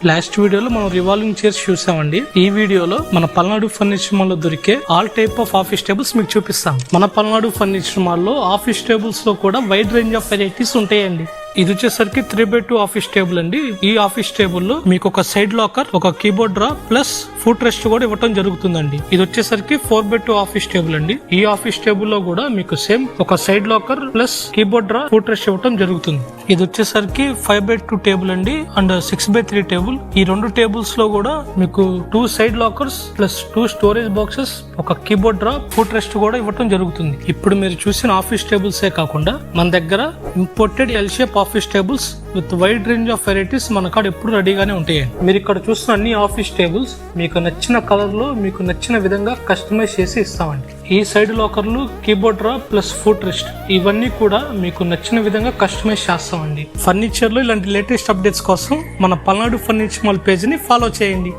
Last వీడియోలో మనం revolving chairs చూసామండి. ఈ వీడియోలో మన పల్నాడు ఫర్నిచర్ మాల్ లో దొరికే all type of office tables మీకు చూపిస్తాం. మన పల్నాడు ఫర్నిచర్ మాల్ లో ఆఫీస్ టేబుల్స్ లో కూడా వైడ్ రేంజ్ ఆఫ్ వెరైటీస్ ఉంటాయండి. ఇది వచ్చేసరికి 3x2 ఆఫీస్ టేబుల్ అండి. ఈ ఆఫీస్ టేబుల్ లో మీకు ఒక సైడ్ లాకర్, ఒక keyboard drawer plus foot rest కూడా ఇవ్వటం జరుగుతుందండి. ఇది వచ్చేసరికి 4x2 ఆఫీస్ టేబుల్ అండి. ఈ ఆఫీస్ టేబుల్ లో కూడా మీకు సేమ్ ఒక side locker plus keyboard draw, foot rest ఇవ్వటం జరుగుతుంది. ఇది వచ్చేసరికి 5x2 టేబుల్ అండి అండ్ 6x3 టేబుల్. ఈ రెండు టేబుల్స్ లో కూడా మీకు 2 side lockers plus 2 storage boxes, ఒక కీబోర్డ్ డ్రా, ఫుట్ రెస్ట్ కూడా ఇవ్వటం జరుగుతుంది. ఇప్పుడు మీరు చూసిన ఆఫీస్ టేబుల్స్ ఏ కాకుండా మన దగ్గర imported L shape office tables with wide range of varieties మన కాడ ఎప్పుడు రెడీగానే ఉంటాయి. మీరు ఇక్కడ చూస్తున్న అన్ని ఆఫీస్ టేబుల్స్ మీకు నచ్చిన కలర్ లో, మీకు నచ్చిన విధంగా కస్టమైజ్ చేసి ఇస్తామండి. ఈ సైడ్ లాకర్లు, keyboard drawer plus foot rest ఇవన్నీ కూడా మీకు నచ్చిన విధంగా కస్టమైజ్ చేస్తామండి. ఫర్నిచర్ లో ఇలాంటి లేటెస్ట్ అప్డేట్స్ కోసం మన పల్నాడు ఫర్నిచర్ మాల్ పేజ్ ని ఫాలో చేయండి.